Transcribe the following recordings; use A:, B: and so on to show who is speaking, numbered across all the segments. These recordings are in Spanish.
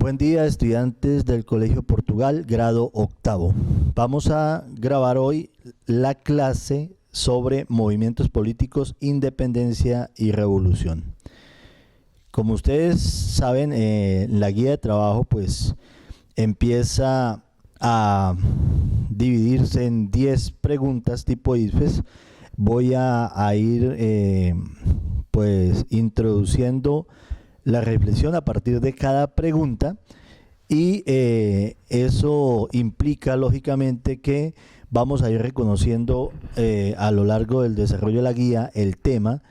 A: Buen día, estudiantes del Colegio Portugal, grado octavo. Vamos a grabar hoy la clase sobre movimientos políticos, independencia y revolución. Como ustedes saben, la guía de trabajo pues empieza a dividirse en 10 preguntas tipo IFES. Voy a ir pues introduciendo la reflexión a partir de cada pregunta y eso implica lógicamente que vamos a ir reconociendo a lo largo del desarrollo de la guía el tema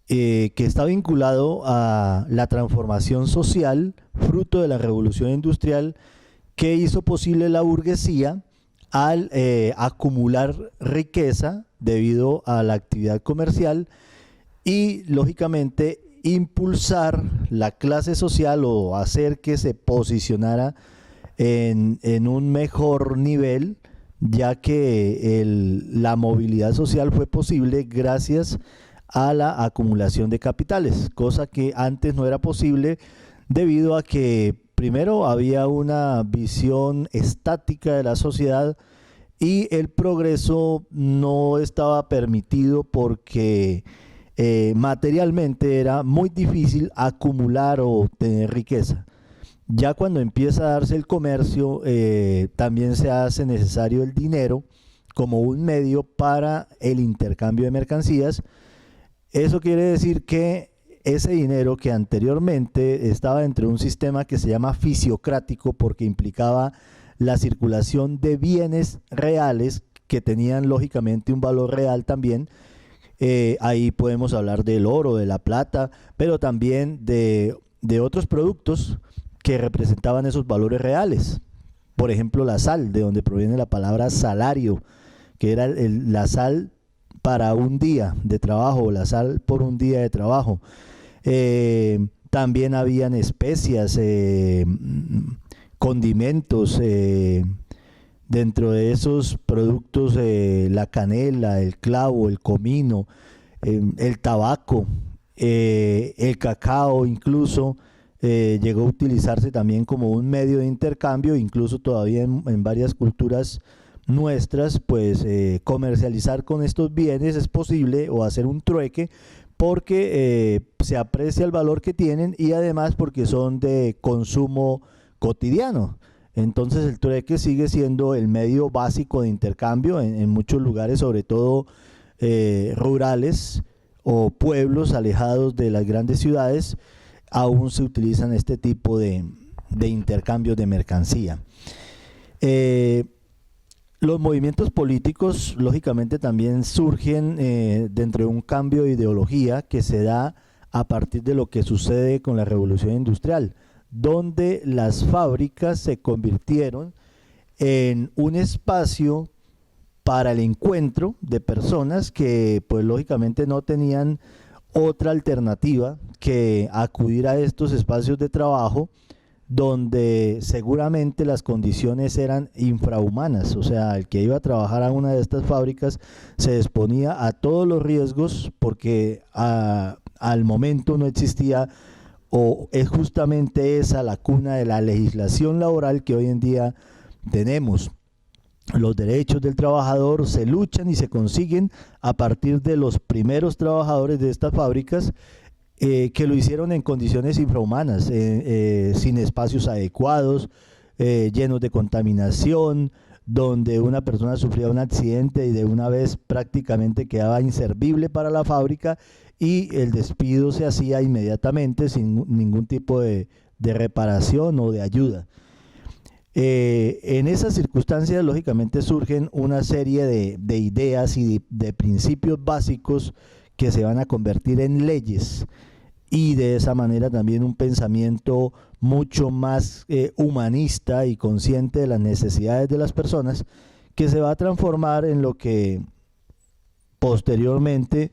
A: que está vinculado a la transformación social fruto de la revolución industrial que hizo posible la burguesía al acumular riqueza debido a la actividad comercial y lógicamente impulsar la clase social o hacer que se posicionara en un mejor nivel, ya que la movilidad social fue posible gracias a la acumulación de capitales, cosa que antes no era posible debido a que primero había una visión estática de la sociedad y el progreso no estaba permitido porque materialmente era muy difícil acumular o tener riqueza. Ya cuando empieza a darse el comercio, también se hace necesario el dinero como un medio para el intercambio de mercancías. Eso quiere decir que ese dinero que anteriormente estaba dentro de un sistema que se llama fisiocrático porque implicaba la circulación de bienes reales que tenían lógicamente un valor real también. Ahí podemos hablar del oro, de la plata, pero también de otros productos que representaban esos valores reales. Por ejemplo, la sal, de donde proviene la palabra salario, que era la sal para un día de trabajo, la sal por un día de trabajo. También habían especias, condimentos, dentro de esos productos la canela, el clavo, el comino, el tabaco, el cacao incluso llegó a utilizarse también como un medio de intercambio, incluso todavía en varias culturas nuestras, pues comercializar con estos bienes es posible o hacer un trueque porque se aprecia el valor que tienen y además porque son de consumo cotidiano. Entonces el trueque sigue siendo el medio básico de intercambio en muchos lugares, sobre todo rurales o pueblos alejados de las grandes ciudades, aún se utilizan este tipo de intercambios de mercancía. Los movimientos políticos lógicamente también surgen dentro de un cambio de ideología que se da a partir de lo que sucede con la revolución industrial, donde las fábricas se convirtieron en un espacio para el encuentro de personas que pues lógicamente no tenían otra alternativa que acudir a estos espacios de trabajo donde seguramente las condiciones eran infrahumanas, o sea, el que iba a trabajar a una de estas fábricas se exponía a todos los riesgos porque al momento no existía o es justamente esa la cuna de la legislación laboral que hoy en día tenemos. Los derechos del trabajador se luchan y se consiguen a partir de los primeros trabajadores de estas fábricas que lo hicieron en condiciones infrahumanas, sin espacios adecuados, llenos de contaminación, donde una persona sufría un accidente y de una vez prácticamente quedaba inservible para la fábrica y el despido se hacía inmediatamente sin ningún tipo de reparación o de ayuda. En esas circunstancias lógicamente surgen una serie de ideas y de principios básicos que se van a convertir en leyes y de esa manera también un pensamiento mucho más humanista y consciente de las necesidades de las personas que se va a transformar en lo que posteriormente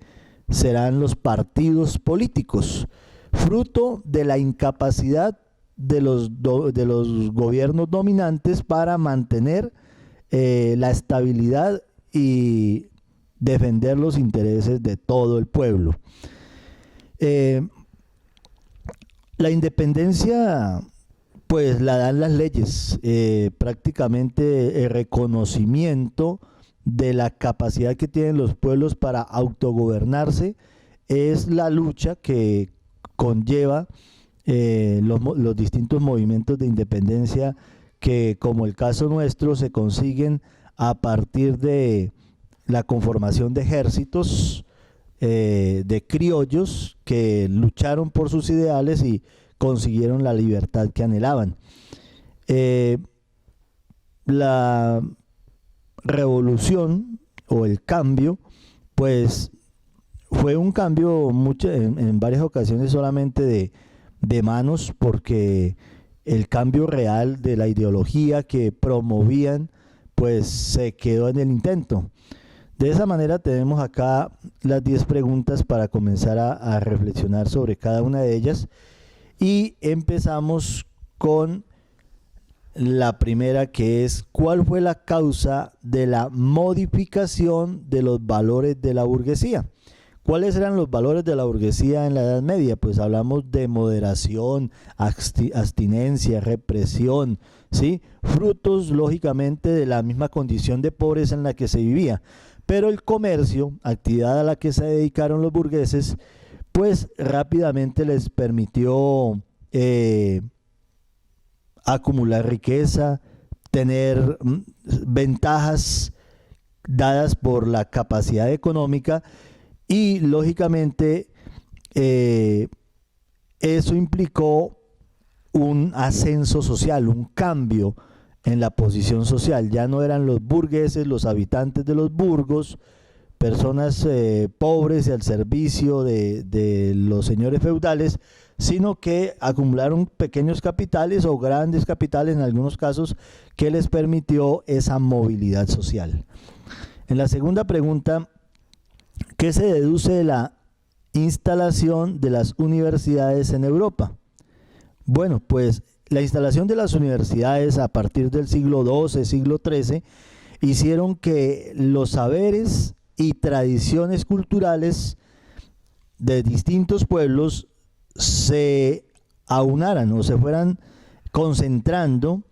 A: serán los partidos políticos, fruto de la incapacidad de los gobiernos dominantes para mantener la estabilidad y defender los intereses de todo el pueblo. La independencia pues la dan las leyes, prácticamente el reconocimiento de la capacidad que tienen los pueblos para autogobernarse es la lucha que conlleva los distintos movimientos de independencia que, como el caso nuestro, se consiguen a partir de la conformación de ejércitos de criollos que lucharon por sus ideales y consiguieron la libertad que anhelaban. La revolución o el cambio, pues fue un cambio en varias ocasiones solamente de manos, porque el cambio real de la ideología que promovían pues se quedó en el intento. De esa manera tenemos acá las 10 preguntas para comenzar a reflexionar sobre cada una de ellas, y empezamos con la primera, que es: ¿cuál fue la causa de la modificación de los valores de la burguesía? ¿Cuáles eran los valores de la burguesía en la Edad Media? Pues hablamos de moderación, abstinencia, represión, ¿sí? Frutos, lógicamente, de la misma condición de pobreza en la que se vivía. Pero el comercio, actividad a la que se dedicaron los burgueses, pues rápidamente les permitió acumular riqueza, tener ventajas dadas por la capacidad económica, y lógicamente eso implicó un ascenso social, un cambio en la posición social. Ya no eran los burgueses, los habitantes de los burgos, personas pobres y al servicio de los señores feudales, sino que acumularon pequeños capitales o grandes capitales en algunos casos, que les permitió esa movilidad social. En la segunda pregunta, ¿qué se deduce de la instalación de las universidades en Europa? Bueno, pues la instalación de las universidades a partir del siglo XII, siglo XIII, hicieron que los saberes y tradiciones culturales de distintos pueblos se aunaran o se fueran concentrando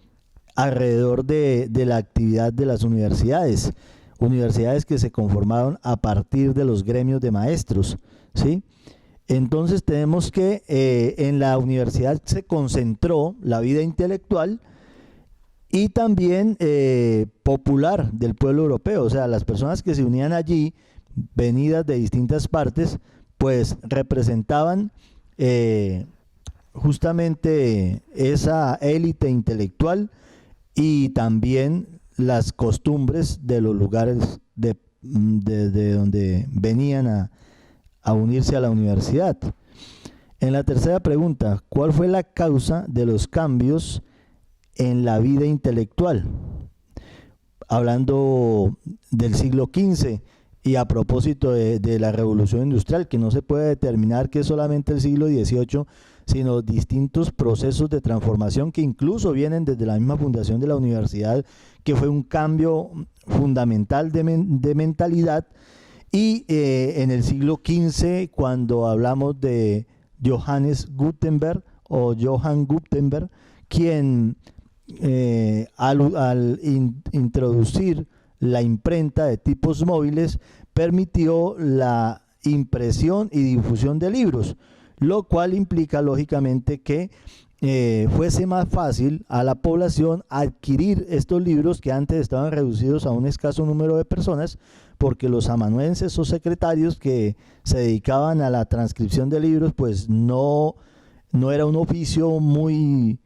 A: alrededor de la actividad de las universidades. Universidades que se conformaron a partir de los gremios de maestros, ¿sí? Entonces tenemos que en la universidad se concentró la vida intelectual y también popular del pueblo europeo. O sea, las personas que se unían allí, venidas de distintas partes, pues representaban justamente esa élite intelectual y también las costumbres de los lugares de donde venían a unirse a la universidad. En la tercera pregunta, ¿cuál fue la causa de los cambios en la vida intelectual? Hablando del siglo XV y a propósito de la revolución industrial, que no se puede determinar que es solamente el siglo XVIII, sino distintos procesos de transformación que incluso vienen desde la misma fundación de la universidad, que fue un cambio fundamental de mentalidad. Y en el siglo XV, cuando hablamos de Johannes Gutenberg o Johann Gutenberg, quien al introducir la imprenta de tipos móviles permitió la impresión y difusión de libros, lo cual implica lógicamente que fuese más fácil a la población adquirir estos libros que antes estaban reducidos a un escaso número de personas, porque los amanuenses o secretarios que se dedicaban a la transcripción de libros pues no era un oficio muy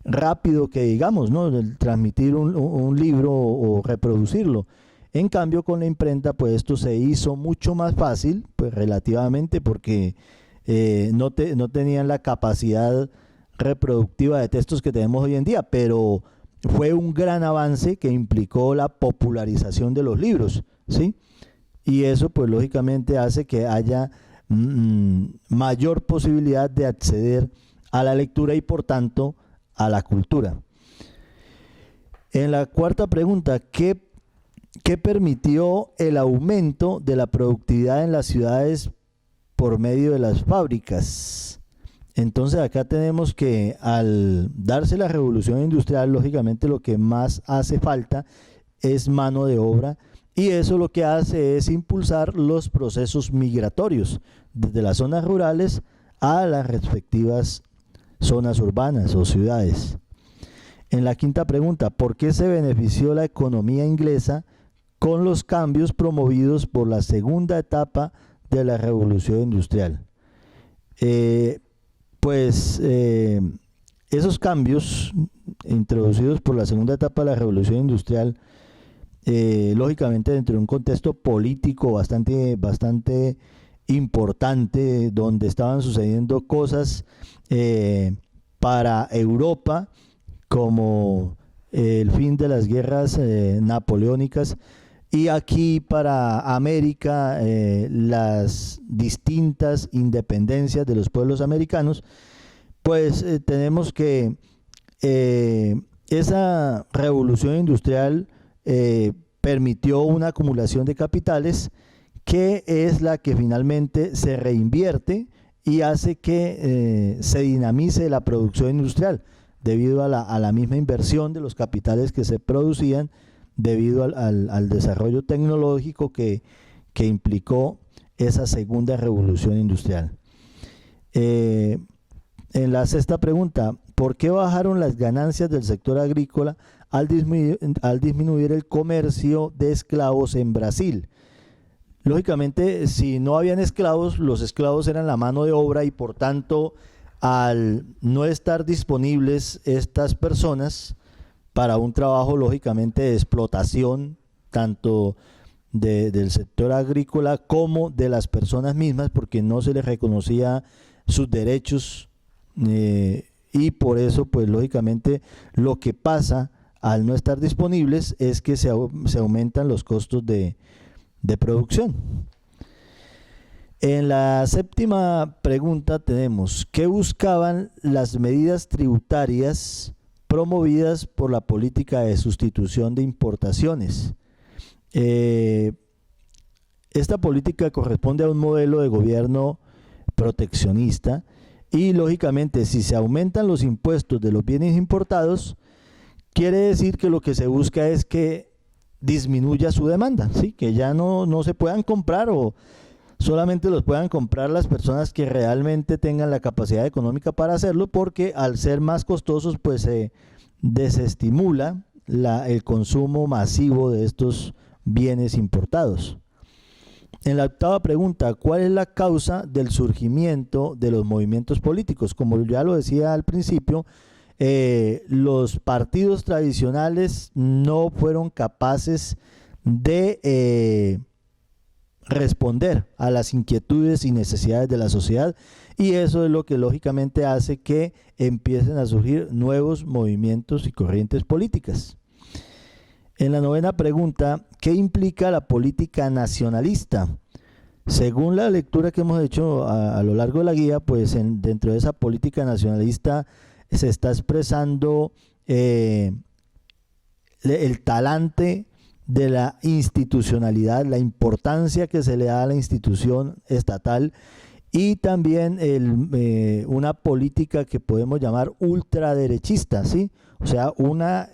A: rápido que digamos, ¿no? El transmitir un libro o reproducirlo. En cambio, con la imprenta pues esto se hizo mucho más fácil, pues relativamente, porque no tenían la capacidad reproductiva de textos que tenemos hoy en día, pero fue un gran avance que implicó la popularización de los libros, ¿sí? Y eso pues lógicamente hace que haya mayor posibilidad de acceder a la lectura y por tanto a la cultura. En la cuarta pregunta, ¿qué permitió el aumento de la productividad en las ciudades por medio de las fábricas? Entonces acá tenemos que al darse la revolución industrial, lógicamente lo que más hace falta es mano de obra, y eso lo que hace es impulsar los procesos migratorios desde las zonas rurales a las respectivas zonas urbanas o ciudades. En la quinta pregunta, ¿por qué se benefició la economía inglesa con los cambios promovidos por la segunda etapa de la revolución industrial? Esos cambios introducidos por la segunda etapa de la revolución industrial, lógicamente dentro de un contexto político bastante importante, donde estaban sucediendo cosas para Europa, como el fin de las guerras napoleónicas, y aquí para América las distintas independencias de los pueblos americanos, pues tenemos que esa revolución industrial permitió una acumulación de capitales que es la que finalmente se reinvierte y hace que se dinamice la producción industrial debido a la misma inversión de los capitales que se producían debido al desarrollo tecnológico que implicó esa segunda revolución industrial. En la sexta pregunta, ¿por qué bajaron las ganancias del sector agrícola al disminuir el comercio de esclavos en Brasil? Lógicamente, si no habían esclavos, los esclavos eran la mano de obra y por tanto, al no estar disponibles estas personas para un trabajo lógicamente de explotación, tanto del sector agrícola como de las personas mismas, porque no se les reconocía sus derechos, y por eso pues lógicamente lo que pasa al no estar disponibles es que se aumentan los costos de producción. En la séptima pregunta tenemos, ¿qué buscaban las medidas tributarias promovidas por la política de sustitución de importaciones? Esta política corresponde a un modelo de gobierno proteccionista y lógicamente si se aumentan los impuestos de los bienes importados, quiere decir que lo que se busca es que disminuya su demanda, ¿sí? Que ya no se puedan comprar o solamente los puedan comprar las personas que realmente tengan la capacidad económica para hacerlo, porque al ser más costosos pues se desestimula el consumo masivo de estos bienes importados. En la octava pregunta, ¿cuál es la causa del surgimiento de los movimientos políticos? Como ya lo decía al principio, los partidos tradicionales no fueron capaces de responder a las inquietudes y necesidades de la sociedad, y eso es lo que lógicamente hace que empiecen a surgir nuevos movimientos y corrientes políticas. En la novena pregunta, ¿qué implica la política nacionalista? Según la lectura que hemos hecho a lo largo de la guía, pues dentro de esa política nacionalista se está expresando el talante de la institucionalidad, la importancia que se le da a la institución estatal, y también una política que podemos llamar ultraderechista, ¿sí? O sea, una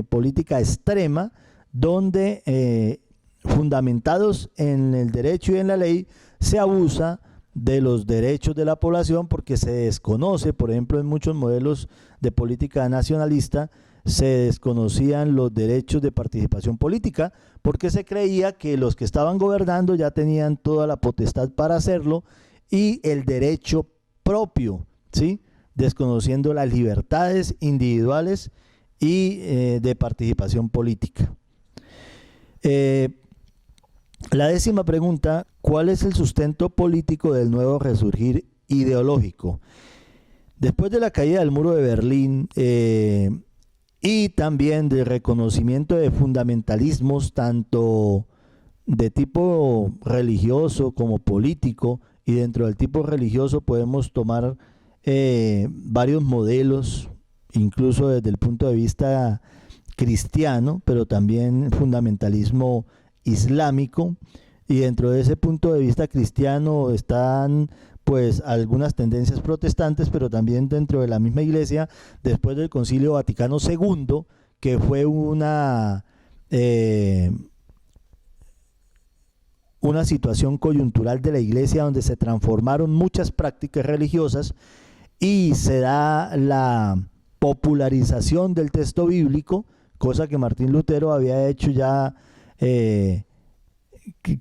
A: política extrema donde fundamentados en el derecho y en la ley se abusa de los derechos de la población, porque se desconoce, por ejemplo, en muchos modelos de política nacionalista se desconocían los derechos de participación política, porque se creía que los que estaban gobernando ya tenían toda la potestad para hacerlo y el derecho propio, ¿sí? Desconociendo las libertades individuales y de participación política. La décima pregunta, ¿cuál es el sustento político del nuevo resurgir ideológico? Después de la caída del muro de Berlín y también del reconocimiento de fundamentalismos tanto de tipo religioso como político, y dentro del tipo religioso podemos tomar varios modelos, incluso desde el punto de vista cristiano, pero también fundamentalismo islámico, y dentro de ese punto de vista cristiano están pues algunas tendencias protestantes, pero también dentro de la misma iglesia, después del Concilio Vaticano II, que fue una situación coyuntural de la iglesia donde se transformaron muchas prácticas religiosas y se da la popularización del texto bíblico, cosa que Martín Lutero había hecho ya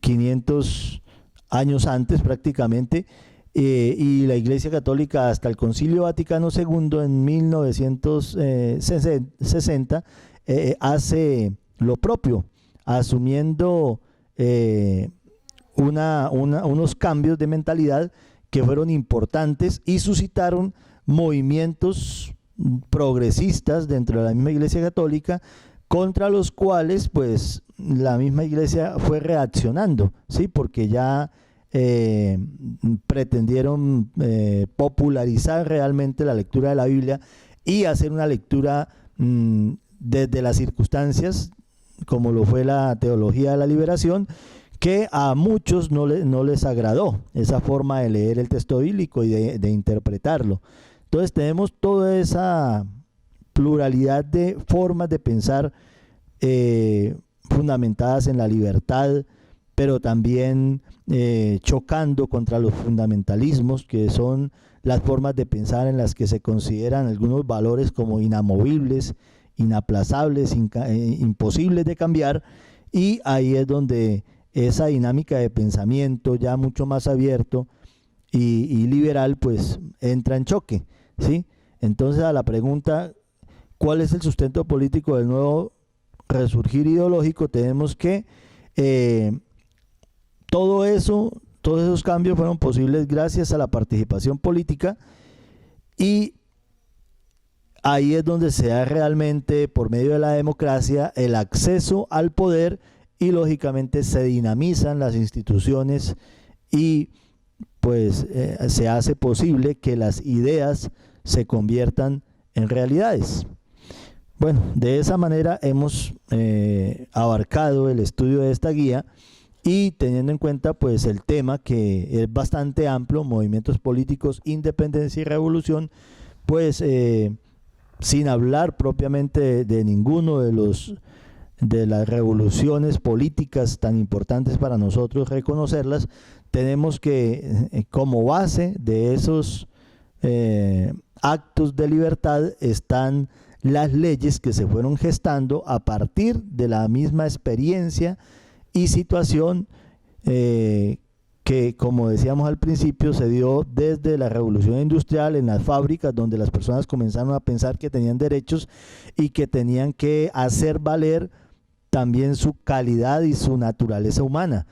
A: 500 años antes prácticamente, y la Iglesia Católica hasta el Concilio Vaticano II en 1960 hace lo propio, asumiendo unos cambios de mentalidad que fueron importantes y suscitaron movimientos progresistas dentro de la misma Iglesia Católica, contra los cuales pues la misma Iglesia fue reaccionando, ¿sí? Porque ya pretendieron popularizar realmente la lectura de la Biblia y hacer una lectura desde las circunstancias, como lo fue la teología de la liberación, que a muchos no les agradó esa forma de leer el texto bíblico y de interpretarlo. Entonces tenemos toda esa pluralidad de formas de pensar fundamentadas en la libertad, pero también chocando contra los fundamentalismos, que son las formas de pensar en las que se consideran algunos valores como inamovibles, inaplazables, imposibles de cambiar, y ahí es donde esa dinámica de pensamiento ya mucho más abierto y liberal pues entra en choque, ¿sí? Entonces, a la pregunta ¿cuál es el sustento político del nuevo resurgir ideológico? Tenemos que todos esos cambios fueron posibles gracias a la participación política, y ahí es donde se da realmente, por medio de la democracia, el acceso al poder, y lógicamente se dinamizan las instituciones y pues se hace posible que las ideas se conviertan en realidades. Bueno, de esa manera hemos abarcado el estudio de esta guía, y teniendo en cuenta pues el tema, que es bastante amplio, movimientos políticos, independencia y revolución, pues sin hablar propiamente de ninguno de las revoluciones políticas tan importantes para nosotros reconocerlas, tenemos que como base de esos actos de libertad están las leyes que se fueron gestando a partir de la misma experiencia y situación que, como decíamos al principio, se dio desde la revolución industrial en las fábricas, donde las personas comenzaron a pensar que tenían derechos y que tenían que hacer valer también su calidad y su naturaleza humana,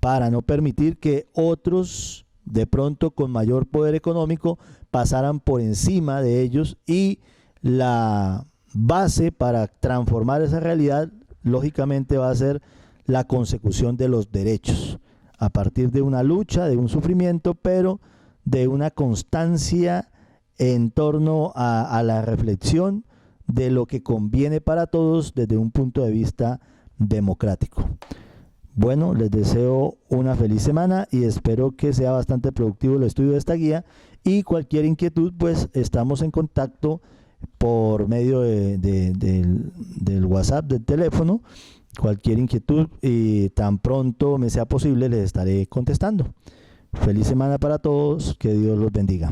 A: para no permitir que otros, de pronto con mayor poder económico, pasaran por encima de ellos, y la base para transformar esa realidad lógicamente va a ser la consecución de los derechos, a partir de una lucha, de un sufrimiento, pero de una constancia en torno a la reflexión de lo que conviene para todos desde un punto de vista democrático. Bueno, les deseo una feliz semana y espero que sea bastante productivo el estudio de esta guía, y cualquier inquietud pues estamos en contacto por medio del WhatsApp, del teléfono. Cualquier inquietud, y tan pronto me sea posible les estaré contestando. Feliz semana para todos, que Dios los bendiga.